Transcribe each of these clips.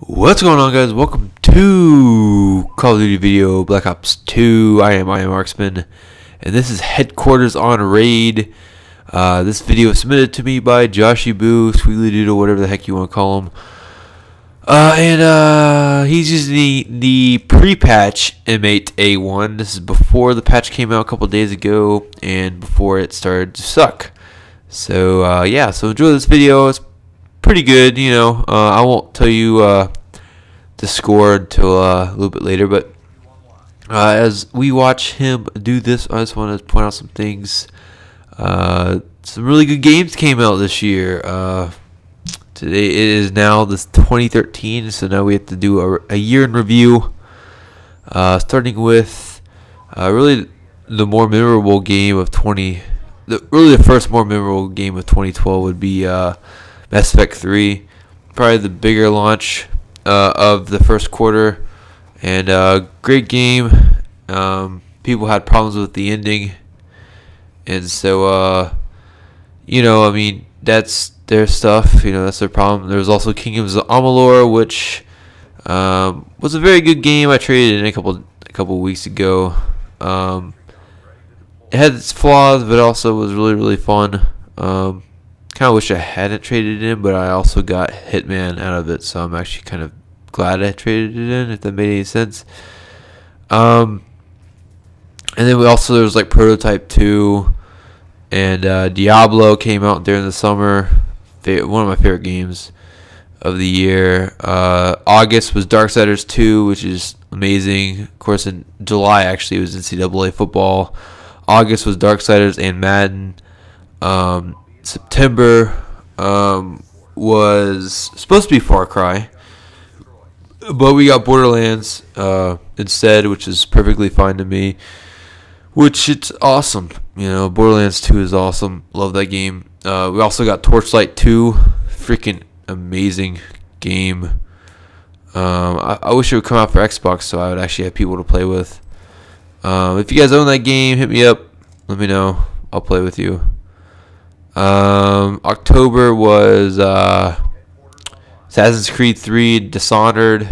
What's going on, guys? Welcome to Call of Duty video Black Ops 2. I am Marksman, and this is Headquarters on Raid. This video was submitted to me by Joshy Boo, Sweetly Doodle, whatever the heck you want to call him. He's using the pre-patch M8 A1. This is before the patch came out a couple days ago, and before it started to suck. So yeah, so enjoy this video. It's pretty good, you know. I won't tell you the score until a little bit later, but as we watch him do this, I just want to point out some things. Some really good games came out this year. Today it is now this 2013, so now we have to do a year in review. Starting with really the more memorable game of the first more memorable game of 2012 would be Mass Effect 3, probably the bigger launch of the first quarter, and great game. People had problems with the ending, and so you know, I mean, that's their stuff, you know, that's their problem. There was also Kingdoms of Amalur, which was a very good game. I traded it in a couple weeks ago. It had its flaws, but also was really fun. Kind of wish I hadn't traded it in, but I also got Hitman out of it, so I'm actually kind of glad I traded it in, if that made any sense. And then there was like Prototype 2, and Diablo came out during the summer. One of my favorite games of the year. August was Darksiders 2, which is amazing. Of course, in July actually it was NCAA football. August was Darksiders and Madden. September was supposed to be Far Cry, but we got Borderlands instead, which is perfectly fine to me, which it's awesome. You know, Borderlands 2 is awesome. Love that game. We also got Torchlight 2, freaking amazing game. I wish it would come out for Xbox so I would actually have people to play with. If you guys own that game, hit me up. Let me know. I'll play with you. October was Assassin's Creed 3, Dishonored,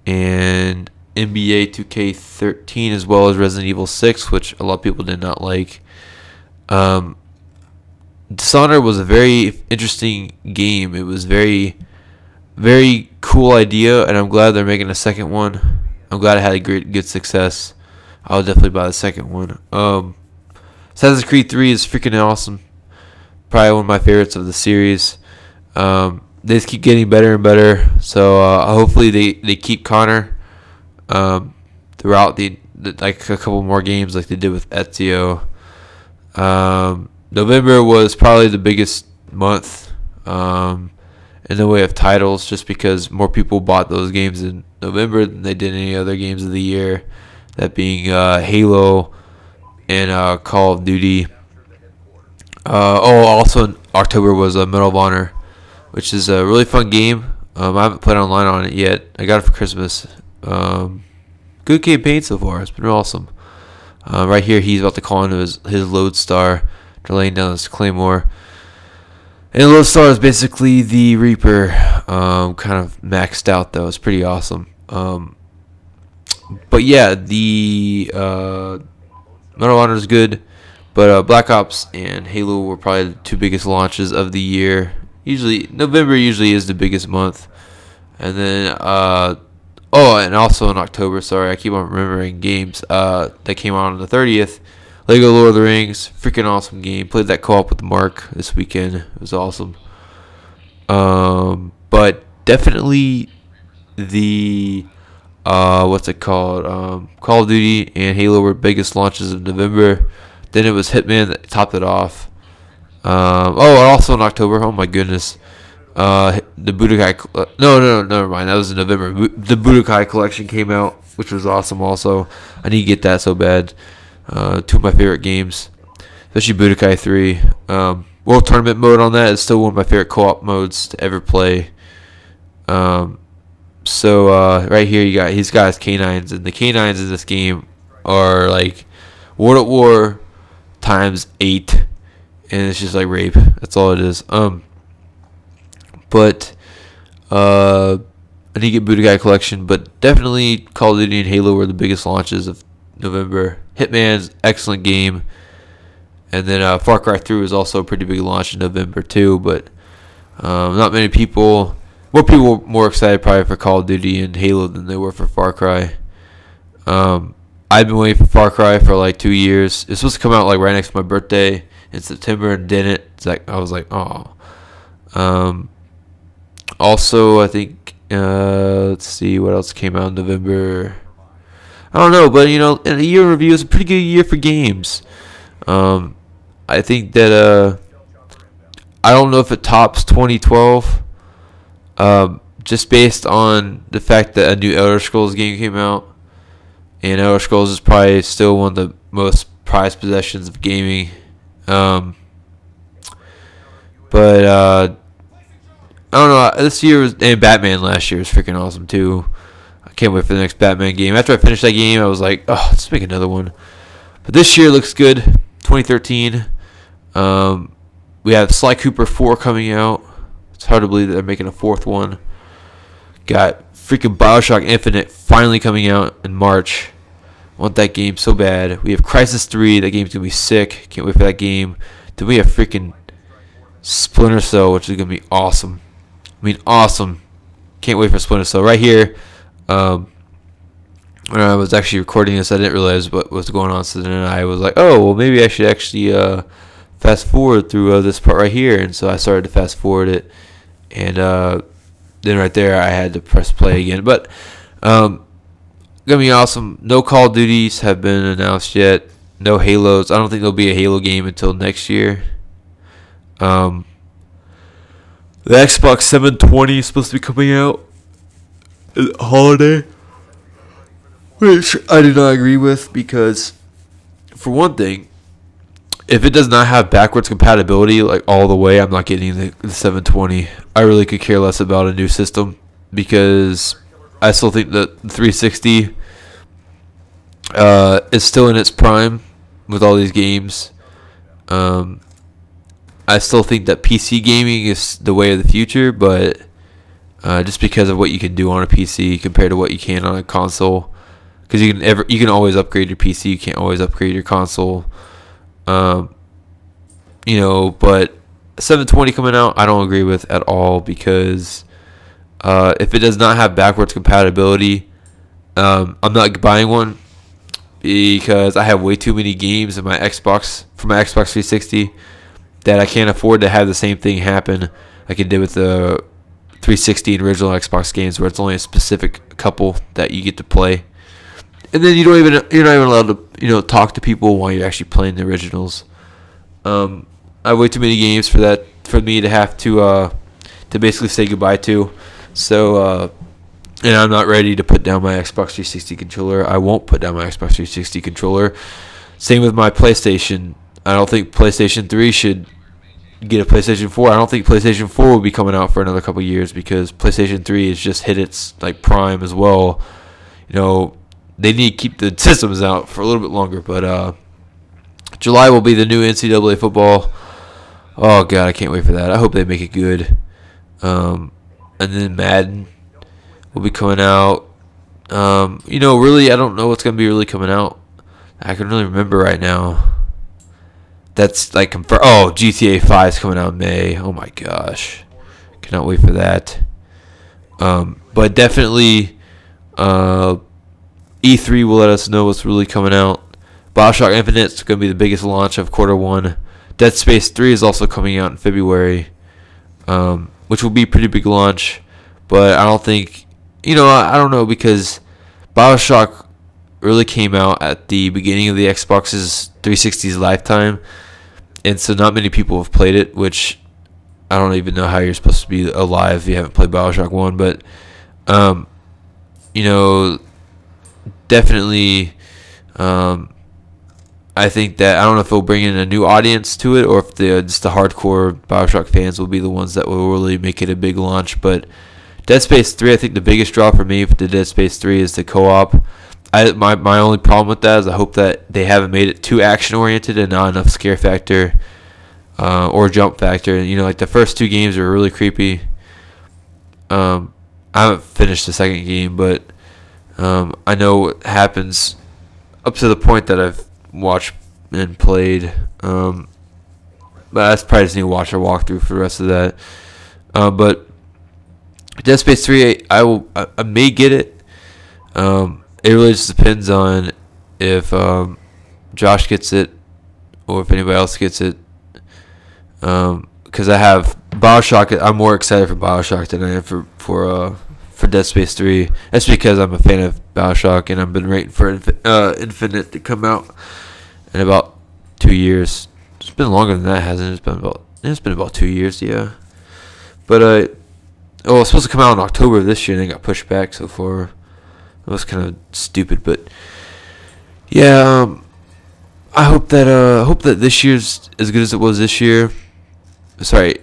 and NBA 2K13, as well as Resident Evil 6, which a lot of people did not like. Dishonored was a very interesting game. It was very cool idea, and I'm glad they're making a second one. I'm glad it had a good success. I'll definitely buy the second one. Assassin's Creed 3 is freaking awesome. Probably one of my favorites of the series. They just keep getting better and better. So hopefully they keep Connor throughout like a couple more games like they did with Ezio. November was probably the biggest month in the way of titles, just because more people bought those games in November than they did any other games of the year. That being Halo and Call of Duty. Also in October was Medal of Honor, which is a really fun game. I haven't played online on it yet. I got it for Christmas. Good campaign so far. It's been awesome. Right here, he's about to call into his Lodestar. They're laying down his Claymore. And Lodestar is basically the Reaper, kind of maxed out though. It's pretty awesome. But yeah, the Medal of Honor is good, but Black Ops and Halo were probably the two biggest launches of the year. November usually is the biggest month, and then and also in October. Sorry, I keep on remembering games that came out on the 30th. Lego Lord of the Rings, freaking awesome game. Played that co-op with Mark this weekend. It was awesome. But definitely the what's it called? Call of Duty and Halo were biggest launches of November. Then it was Hitman that topped it off. And also in October. Oh my goodness. The Budokai. No, never mind. That was in November. The Budokai collection came out, which was awesome. Also, I need to get that so bad. Two of my favorite games, especially Budokai 3. World Tournament mode on that is still one of my favorite co-op modes to ever play. So right here he's got his canines, and the canines in this game are like World at War times 8, and it's just like rape. That's all it is. But I need to get Budokai Collection, but definitely Call of Duty and Halo were the biggest launches of November. Hitman's excellent game, and then Far Cry 3 was also a pretty big launch in November too. But not many people, more excited probably for Call of Duty and Halo than they were for Far Cry. I've been waiting for Far Cry for like 2 years. It's supposed to come out like right next to my birthday in September, and didn't. It's like I was like, oh. Also, I think let's see what else came out in November. I don't know, but in a year in review, it's a pretty good year for games. I think that I don't know if it tops 2012. Just based on the fact that a new Elder Scrolls game came out, and Elder Scrolls is probably still one of the most prized possessions of gaming. But I don't know. This year and Batman last year was freaking awesome too. I can't wait for the next Batman game. After I finished that game, I was like, oh, let's make another one. But this year looks good. 2013. We have Sly Cooper 4 coming out. It's hard to believe that they're making a fourth one. Got freaking BioShock Infinite finally coming out in March. I want that game so bad. We have Crysis 3. That game's going to be sick. Can't wait for that game. Then we have freaking Splinter Cell, which is going to be awesome. I mean, awesome. Can't wait for Splinter Cell. Right here, when I was actually recording this, I didn't realize what was going on. So then I was like, oh, well, maybe I should actually fast forward through this part right here. And so I started to fast forward it. And then right there, I had to press play again. But gonna be awesome. No Call of Duties have been announced yet. No Halos. I don't think there'll be a Halo game until next year. The Xbox 720 is supposed to be coming out at the holiday, which I do not agree with, because for one thing, if it does not have backwards compatibility like all the way, I'm not getting the 720. I really could care less about a new system, because I still think that the 360 is still in its prime with all these games. I still think that PC gaming is the way of the future, but just because of what you can do on a PC compared to what you can on a console, because you can always upgrade your PC, you can't always upgrade your console. But 720 coming out, I don't agree with at all, because if it does not have backwards compatibility, I'm not buying one, because I have way too many games in my Xbox for my Xbox 360 that I can't afford to have the same thing happen like it did with the 360 and original Xbox games, where it's only a specific couple that you get to play, and then you're not even allowed to talk to people while you're actually playing the originals. I have way too many games for me to have to basically say goodbye to. So and I'm not ready to put down my Xbox 360 controller. I won't put down my Xbox 360 controller. Same with my PlayStation. I don't think PlayStation 3 should get a PlayStation 4. I don't think PlayStation 4 will be coming out for another couple years, because PlayStation 3 has just hit its prime as well. They need to keep the systems out for a little bit longer. But July will be the new NCAA football. Oh god, I can't wait for that. I hope they make it good. And then Madden will be coming out. Really, I don't know what's gonna be really coming out. I can really remember right now. That's confirmed. Oh, GTA 5 is coming out in May. Oh my gosh, cannot wait for that. But definitely, E3 will let us know what's really coming out. BioShock Infinite is going to be the biggest launch of Q1. Dead Space 3 is also coming out in February, which will be a pretty big launch. But I don't think, I don't know, because BioShock really came out at the beginning of the Xbox's 360's lifetime, and so not many people have played it, which I don't even know how you're supposed to be alive if you haven't played BioShock 1. But definitely I think that, I don't know if it'll bring in a new audience to it, or if just the hardcore BioShock fans will be the ones that will really make it a big launch. But Dead Space 3, I think the biggest draw for me for the Dead Space 3 is the co-op. My only problem with that is I hope that they haven't made it too action oriented and not enough scare factor or jump factor. The first two games are really creepy. I I haven't finished the second game, but I know what happens up to the point that I've watched and played. But I probably just need to watch a walkthrough for the rest of that. But Dead Space 3, I may get it. It really just depends on if Josh gets it or if anybody else gets it. Because I have BioShock. I'm more excited for BioShock than I am for Dead Space 3. That's because I'm a fan of BioShock and I've been waiting for Infinite to come out in about 2 years. It's been longer than that, hasn't it? It's been about 2 years, yeah. But it was supposed to come out in October of this year, and then got pushed back so far. It was kind of stupid, but yeah. I hope that this year's as good as it was this year. Sorry,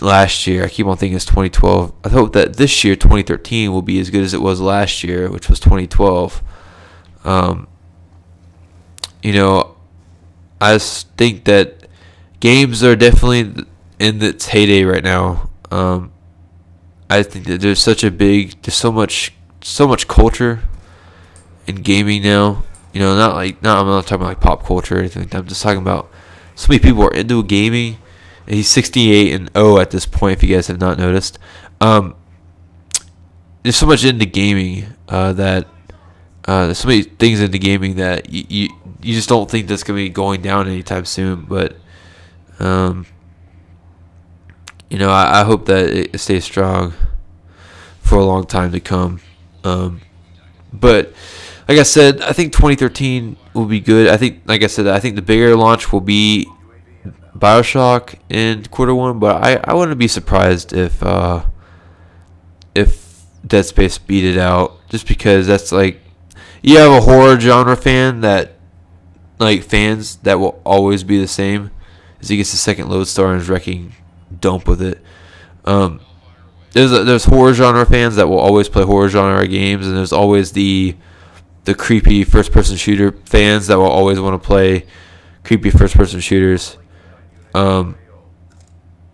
last year. I keep on thinking it's 2012. I hope that this year, 2013, will be as good as it was last year, which was 2012. I just think that games are definitely in its heyday right now. I think that there's so much culture in gaming now. I'm not talking about like pop culture or anything like that. I'm just talking about so many people are into gaming. And he's 68-0 at this point, if you guys have not noticed. There's so much into gaming that there's so many things into gaming that you just don't think that's going to be going down anytime soon. But I hope that it stays strong for a long time to come. But like I said, I think 2013 will be good. I think the bigger launch will be BioShock in Q1, but I wouldn't be surprised if Dead Space beat it out, just because that's like, you have a horror genre fan that will always be the same as he gets the second lodestar and is wrecking dump with it. There's horror genre fans that will always play horror genre games, and there's always the creepy first-person shooter fans that will always want to play creepy first-person shooters. I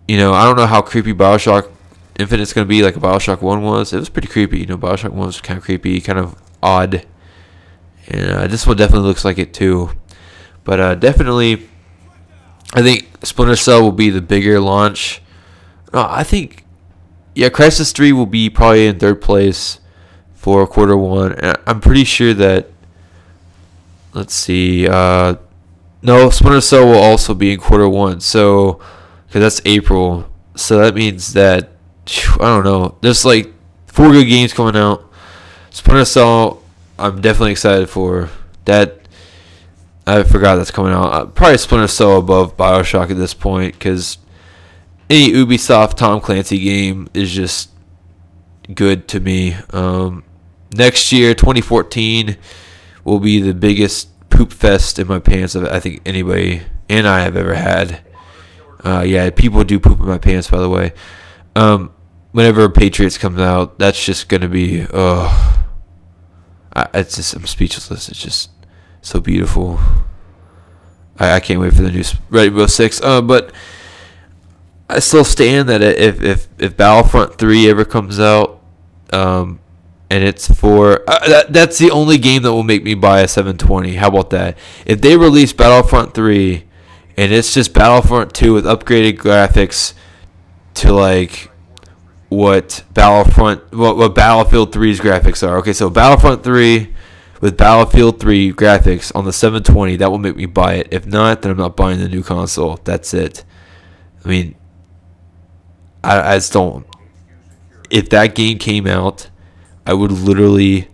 don't know how creepy BioShock Infinite's going to be like a BioShock 1 was. It was pretty creepy. BioShock 1 was kind of creepy, kind of odd. And this one definitely looks like it too. But definitely, I think Splinter Cell will be the bigger launch. I think, Crysis 3 will be probably in third place for Q1. And I'm pretty sure that, let's see, no, Splinter Cell will also be in Q1. So, because that's April. So that means that, I don't know, there's like 4 good games coming out. Splinter Cell, I'm definitely excited for. That, I forgot that's coming out. Probably Splinter Cell above BioShock at this point, because any Ubisoft Tom Clancy game is just good to me. Next year, 2014, will be the biggest poop fest in my pants of I think anybody and I have ever had. People do poop in my pants, by the way. Whenever Patriots comes out, that's just gonna be I'm speechless. It's just so beautiful. I can't wait for the new Rainbow Six. But I still stand that if Battlefront 3 ever comes out, and it's for that's the only game that will make me buy a 720. How about that? If they release Battlefront 3 and it's just Battlefront 2 with upgraded graphics to like what Battlefield 3's graphics are. Okay, so Battlefront 3 with Battlefield 3 graphics on the 720, that will make me buy it. If not, then I'm not buying the new console. That's it. I mean, I just don't. If that game came out, I would literally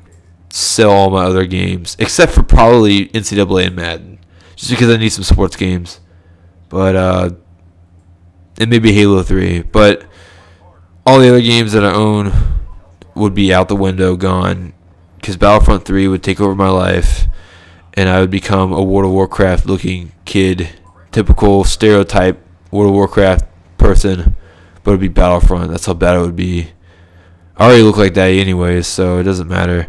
sell all my other games, except for probably NCAA and Madden, just because I need some sports games. But and maybe Halo 3. But all the other games that I own would be out the window, gone, because Battlefront 3 would take over my life, and I would become a World of Warcraft looking kid, typical stereotype World of Warcraft person, but it would be Battlefront. That's how bad it would be. I already look like that anyways, so it doesn't matter.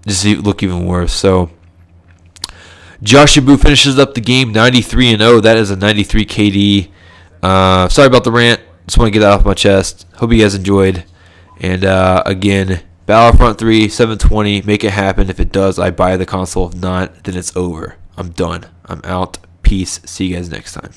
Just look even worse. So Josh Yabu finishes up the game 93-0. That is a 93 KD. Sorry about the rant. Just want to get that off my chest. Hope you guys enjoyed. And again, Battlefront 3, 720, make it happen. If it does, I buy the console. If not, then it's over. I'm done. I'm out. Peace. See you guys next time.